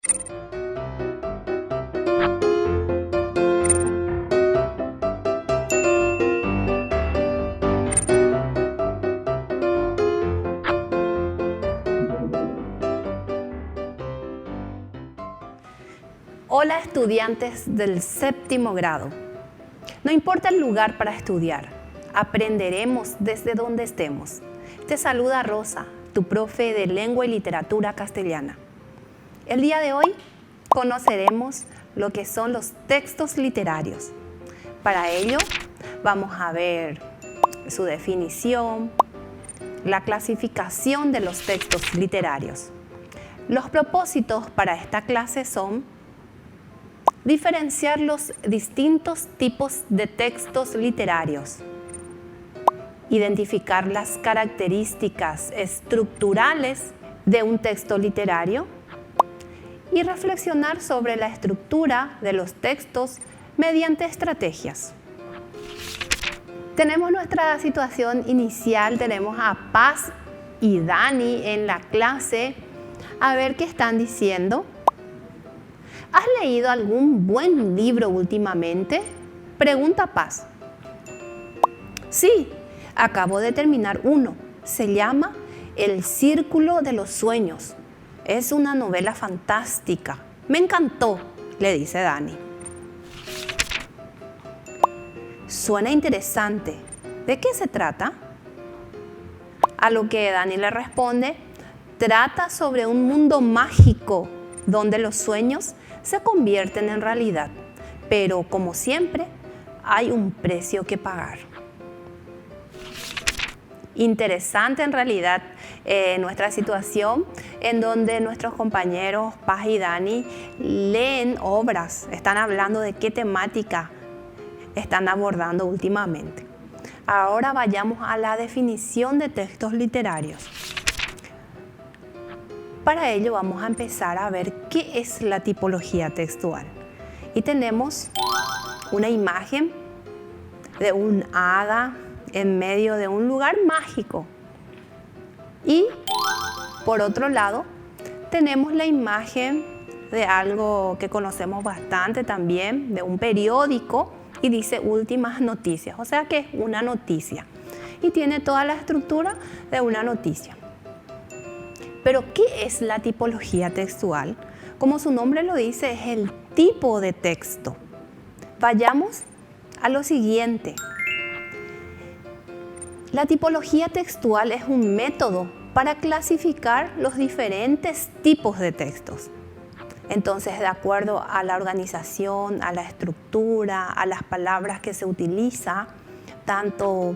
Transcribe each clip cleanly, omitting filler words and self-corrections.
Hola estudiantes del séptimo grado. No importa el lugar para estudiar, aprenderemos desde donde estemos. Te saluda Rosa, tu profe de Lengua y Literatura Castellana. El día de hoy conoceremos lo que son los textos literarios. Para ello vamos a ver su definición, la clasificación de los textos literarios. Los propósitos para esta clase son diferenciar los distintos tipos de textos literarios, identificar las características estructurales de un texto literario y reflexionar sobre la estructura de los textos mediante estrategias. Tenemos nuestra situación inicial, tenemos a Paz y Dani en la clase. A ver qué están diciendo. ¿Has leído algún buen libro últimamente? Pregunta Paz. Sí, acabo de terminar uno. Se llama El Círculo de los Sueños. Es una novela fantástica. Me encantó, le dice Dani. Suena interesante. ¿De qué se trata? A lo que Dani le responde, trata sobre un mundo mágico donde los sueños se convierten en realidad, pero como siempre hay un precio que pagar. Interesante en realidad nuestra situación en donde nuestros compañeros Paz y Dani leen obras, están hablando de qué temática están abordando últimamente. Ahora vayamos a la definición de textos literarios. Para ello vamos a empezar a ver qué es la tipología textual. Y tenemos una imagen de un hada en medio de un lugar mágico. Y por otro lado tenemos la imagen de algo que conocemos bastante también, de un periódico y dice últimas noticias, o sea que es una noticia y tiene toda la estructura de una noticia. Pero, ¿qué es la tipología textual? Como su nombre lo dice, es el tipo de texto. Vayamos a lo siguiente. La tipología textual es un método para clasificar los diferentes tipos de textos. Entonces, de acuerdo a la organización, a la estructura, a las palabras que se utiliza, tanto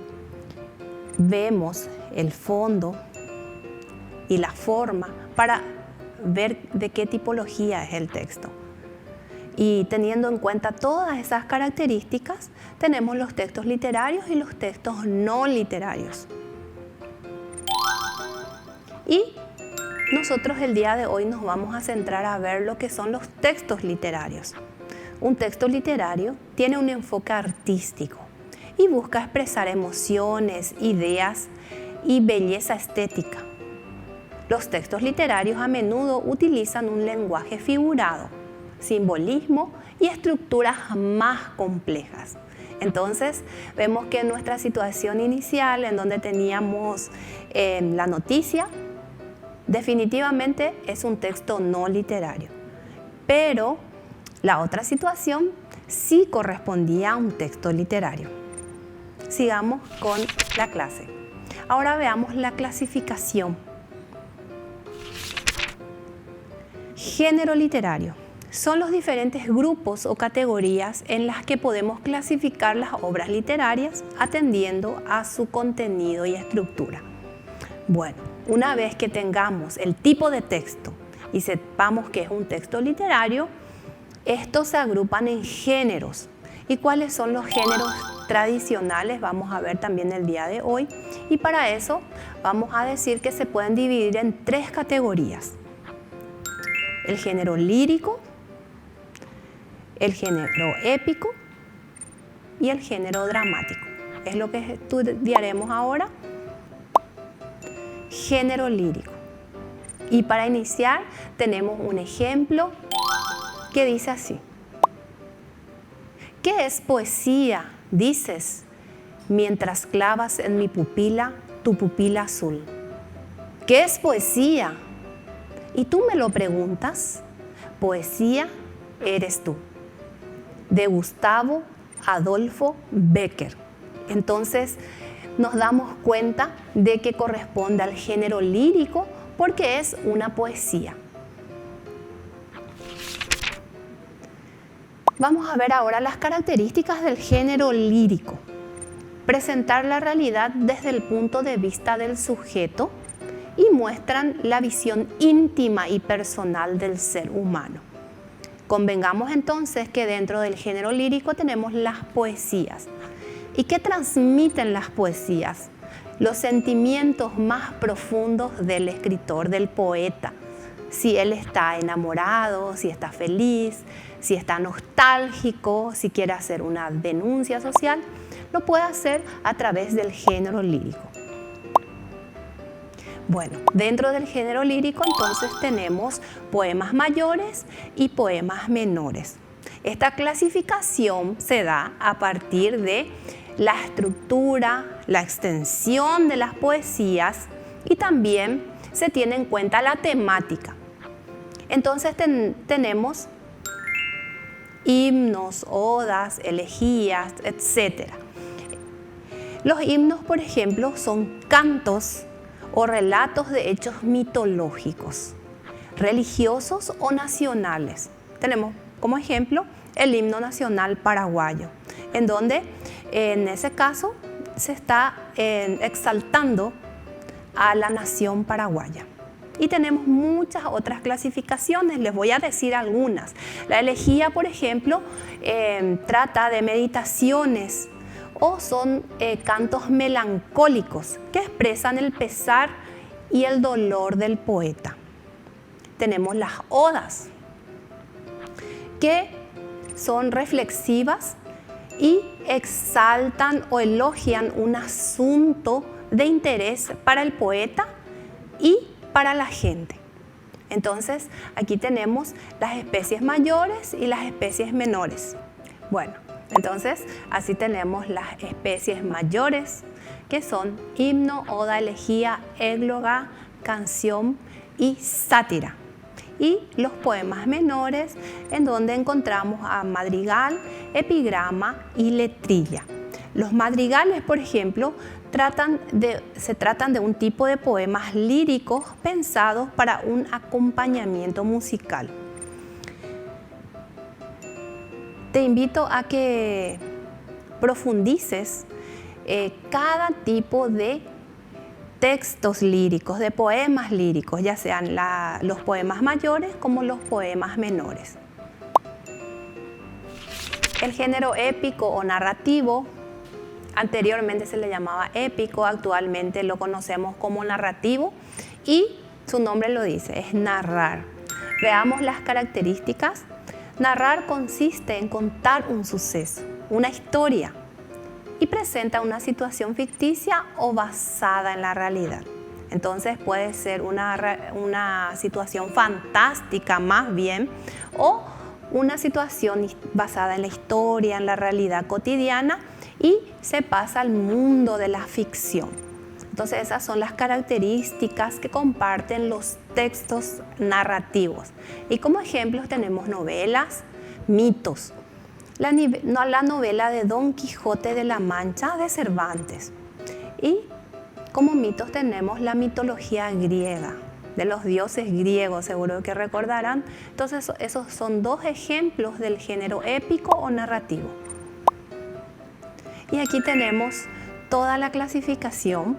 vemos el fondo y la forma para ver de qué tipología es el texto. Y teniendo en cuenta todas esas características, tenemos los textos literarios y los textos no literarios. Y nosotros el día de hoy nos vamos a centrar a ver lo que son los textos literarios. Un texto literario tiene un enfoque artístico y busca expresar emociones, ideas y belleza estética. Los textos literarios a menudo utilizan un lenguaje figurado, simbolismo y estructuras más complejas. Entonces, vemos que en nuestra situación inicial, en donde teníamos la noticia, definitivamente es un texto no literario. Pero la otra situación sí correspondía a un texto literario. Sigamos con la clase. Ahora veamos la clasificación. Género literario. Son los diferentes grupos o categorías en las que podemos clasificar las obras literarias atendiendo a su contenido y estructura. Bueno, una vez que tengamos el tipo de texto y sepamos que es un texto literario, estos se agrupan en géneros. ¿Y cuáles son los géneros tradicionales? Vamos a ver también el día de hoy. Y para eso vamos a decir que se pueden dividir en 3 categorías. El género lírico, el género épico y el género dramático. Es lo que estudiaremos ahora. Género lírico. Y para iniciar tenemos un ejemplo que dice así. ¿Qué es poesía? Dices, mientras clavas en mi pupila tu pupila azul. ¿Qué es poesía? Y tú me lo preguntas. Poesía eres tú. De Gustavo Adolfo Bécquer. Entonces nos damos cuenta de que corresponde al género lírico porque es una poesía. Vamos a ver ahora las características del género lírico. Presentar la realidad desde el punto de vista del sujeto y muestran la visión íntima y personal del ser humano. Convengamos entonces que dentro del género lírico tenemos las poesías. ¿Y qué transmiten las poesías? Los sentimientos más profundos del escritor, del poeta. Si él está enamorado, si está feliz, si está nostálgico, si quiere hacer una denuncia social, lo puede hacer a través del género lírico. Bueno, dentro del género lírico entonces tenemos poemas mayores y poemas menores. Esta clasificación se da a partir de la estructura, la extensión de las poesías y también se tiene en cuenta la temática. Entonces tenemos himnos, odas, elegías, etc. Los himnos, por ejemplo, son cantos o relatos de hechos mitológicos, religiosos o nacionales. Tenemos como ejemplo el himno nacional paraguayo, en donde en ese caso se está exaltando a la nación paraguaya. Y tenemos muchas otras clasificaciones, les voy a decir algunas. La elegía, por ejemplo, trata de meditaciones o son cantos melancólicos que expresan el pesar y el dolor del poeta. Tenemos las odas, que son reflexivas y exaltan o elogian un asunto de interés para el poeta y para la gente. Entonces, aquí tenemos las especies mayores y las especies menores. Bueno, entonces, así tenemos las especies mayores, que son himno, oda, elegía, égloga, canción y sátira. Y los poemas menores, en donde encontramos a madrigal, epigrama y letrilla. Los madrigales, por ejemplo, se tratan de un tipo de poemas líricos pensados para un acompañamiento musical. Te invito a que profundices cada tipo de textos líricos, de poemas líricos, ya sean los poemas mayores como los poemas menores. El género épico o narrativo, anteriormente se le llamaba épico, actualmente lo conocemos como narrativo y su nombre lo dice, es narrar. Veamos las características. Narrar consiste en contar un suceso, una historia, y presenta una situación ficticia o basada en la realidad. Entonces puede ser una situación fantástica más bien, o una situación basada en la historia, en la realidad cotidiana, y se pasa al mundo de la ficción. Entonces esas son las características que comparten los textos narrativos. Y como ejemplos tenemos novelas, mitos. La novela de Don Quijote de la Mancha de Cervantes. Y como mitos tenemos la mitología griega, de los dioses griegos, seguro que recordarán. Entonces esos son dos ejemplos del género épico o narrativo. Y aquí tenemos toda la clasificación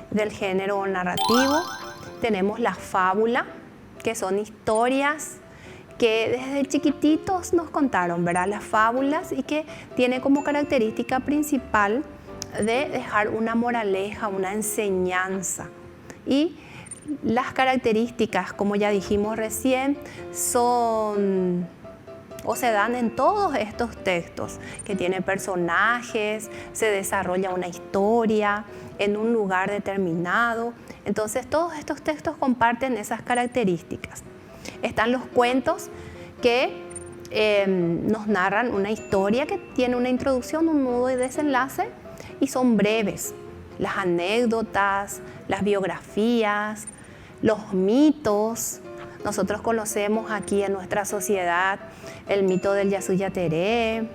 del género narrativo. Tenemos la fábula, que son historias que desde chiquititos nos contaron, ¿verdad? Las fábulas, y que tiene como característica principal de dejar una moraleja, una enseñanza. Y las características, como ya dijimos recién, son o se dan en todos estos textos, que tiene personajes, se desarrolla una historia en un lugar determinado, Entonces, todos estos textos comparten esas características. Están los cuentos que nos narran una historia que tiene una introducción, un nudo y desenlace, y son breves. Las anécdotas, las biografías, los mitos. Nosotros conocemos aquí en nuestra sociedad el mito del Yasuyateré,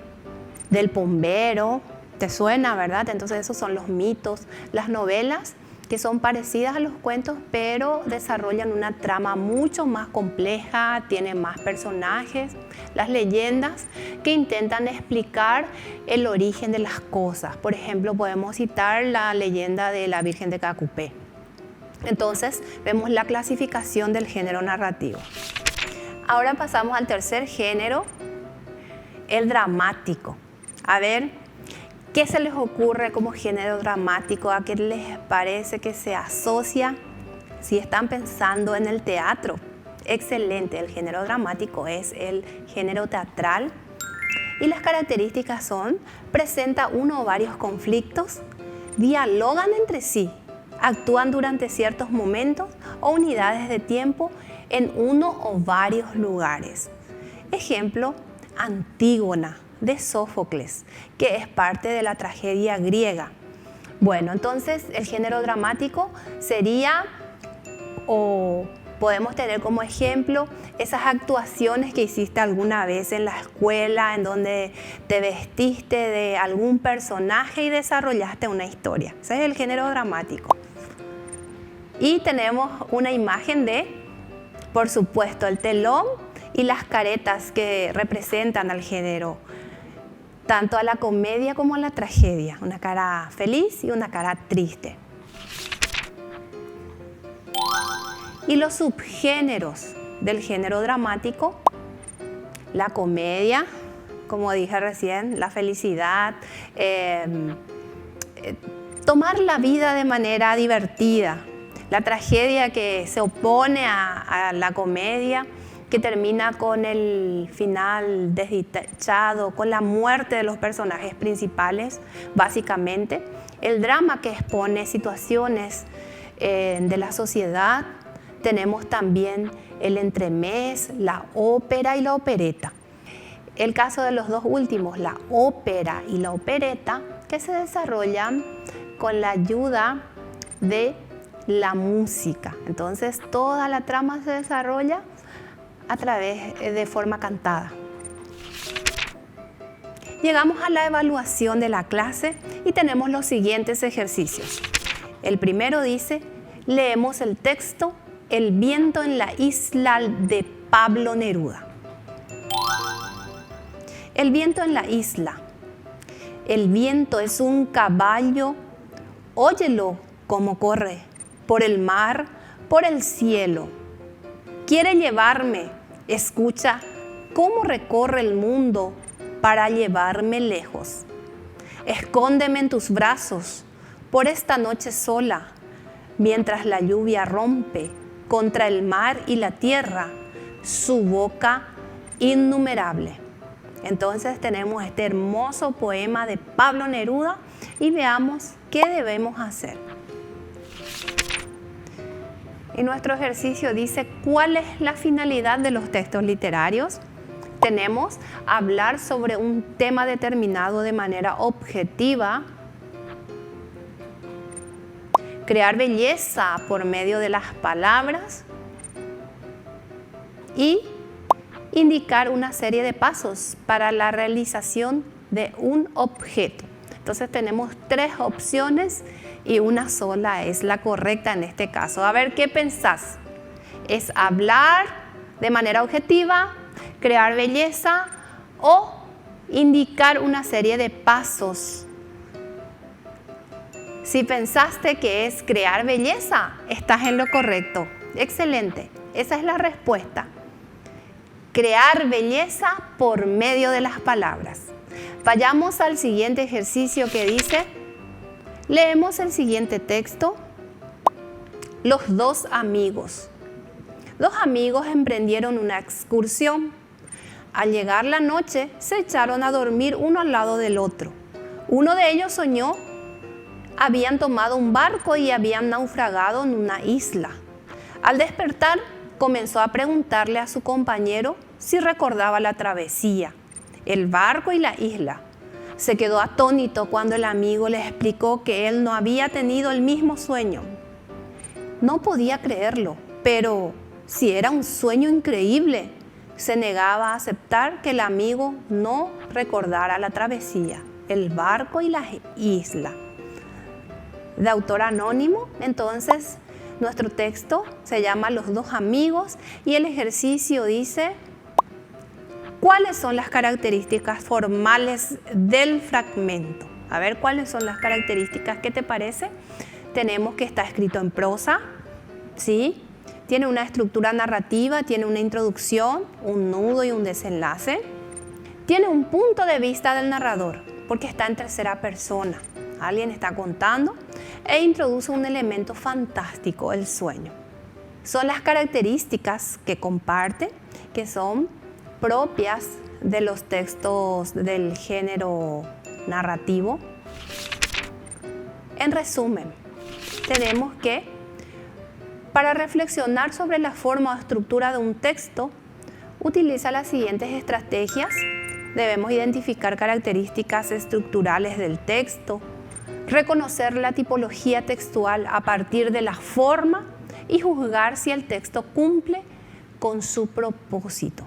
del Pombero. ¿Te suena, verdad? Entonces esos son los mitos. Las novelas, que son parecidas a los cuentos, pero desarrollan una trama mucho más compleja, tienen más personajes. Las leyendas, que intentan explicar el origen de las cosas. Por ejemplo, podemos citar la leyenda de la Virgen de Cacupé. Entonces, vemos la clasificación del género narrativo. Ahora pasamos al tercer género, el dramático. A ver, ¿qué se les ocurre como género dramático? ¿A qué les parece que se asocia? Si están pensando en el teatro, excelente. El género dramático es el género teatral. Y las características son: presenta uno o varios conflictos, dialogan entre sí, actúan durante ciertos momentos o unidades de tiempo en uno o varios lugares. Ejemplo, Antígona, de Sófocles, que es parte de la tragedia griega. Bueno, entonces el género dramático sería, o podemos tener como ejemplo, esas actuaciones que hiciste alguna vez en la escuela, en donde te vestiste de algún personaje y desarrollaste una historia. Ese es el género dramático. Y tenemos una imagen de, por supuesto, el telón y las caretas que representan al género, tanto a la comedia como a la tragedia. Una cara feliz y una cara triste. Y los subgéneros del género dramático: la comedia, como dije recién, la felicidad, tomar la vida de manera divertida. La tragedia, que se opone a la comedia, que termina con el final desdichado, con la muerte de los personajes principales, básicamente. El drama, que expone situaciones de la sociedad. Tenemos también el entremés, la ópera y la opereta. El caso de los dos últimos, la ópera y la opereta, que se desarrollan con la ayuda de la música. Entonces, toda la trama se desarrolla a través de forma cantada. Llegamos a la evaluación de la clase y tenemos los siguientes ejercicios. El primero dice: leemos el texto El viento en la isla, de Pablo Neruda. El viento en la isla. El viento es un caballo, óyelo cómo corre, por el mar, por el cielo. Quiere llevarme, escucha cómo recorre el mundo para llevarme lejos. Escóndeme en tus brazos por esta noche sola, mientras la lluvia rompe contra el mar y la tierra su boca innumerable. Entonces tenemos este hermoso poema de Pablo Neruda y veamos qué debemos hacer. Y nuestro ejercicio dice: ¿cuál es la finalidad de los textos literarios? Tenemos hablar sobre un tema determinado de manera objetiva, crear belleza por medio de las palabras y indicar una serie de pasos para la realización de un objeto. Entonces tenemos 3 opciones y una sola es la correcta en este caso. A ver, ¿qué pensás? ¿Es hablar de manera objetiva, crear belleza o indicar una serie de pasos? Si pensaste que es crear belleza, estás en lo correcto. Excelente, esa es la respuesta. Crear belleza por medio de las palabras. Vayamos al siguiente ejercicio que dice: leemos el siguiente texto. Los dos amigos. 2 amigos emprendieron una excursión. Al llegar la noche, se echaron a dormir uno al lado del otro. Uno de ellos soñó habían tomado un barco y habían naufragado en una isla. Al despertar, comenzó a preguntarle a su compañero si recordaba la travesía, el barco y la isla. Se quedó atónito cuando el amigo le explicó que él no había tenido el mismo sueño. No podía creerlo, pero si era un sueño increíble, se negaba a aceptar que el amigo no recordara la travesía, el barco y la isla. De autor anónimo, entonces, nuestro texto se llama Los dos amigos y el ejercicio dice: ¿cuáles son las características formales del fragmento? A ver, ¿cuáles son las características? ¿Qué te parece? Tenemos que está escrito en prosa, ¿sí? Tiene una estructura narrativa, tiene una introducción, un nudo y un desenlace. Tiene un punto de vista del narrador, porque está en tercera persona. Alguien está contando e introduce un elemento fantástico, el sueño. Son las características que comparte, que son propias de los textos del género narrativo. En resumen, tenemos que, para reflexionar sobre la forma o estructura de un texto, utiliza las siguientes estrategias. Debemos identificar características estructurales del texto, reconocer la tipología textual a partir de la forma y juzgar si el texto cumple con su propósito.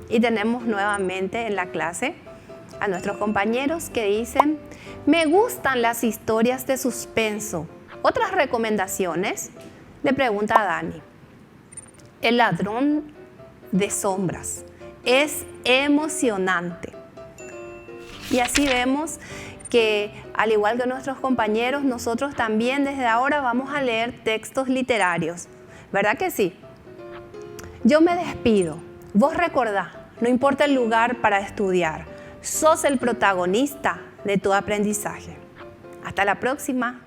Y tenemos nuevamente en la clase a nuestros compañeros que dicen: me gustan las historias de suspenso. Otras recomendaciones, le pregunta a Dani. El ladrón de sombras es emocionante. Y así vemos que, al igual que nuestros compañeros, nosotros también desde ahora vamos a leer textos literarios. ¿Verdad que sí? Yo me despido. Vos recordá, no importa el lugar para estudiar, sos el protagonista de tu aprendizaje. Hasta la próxima.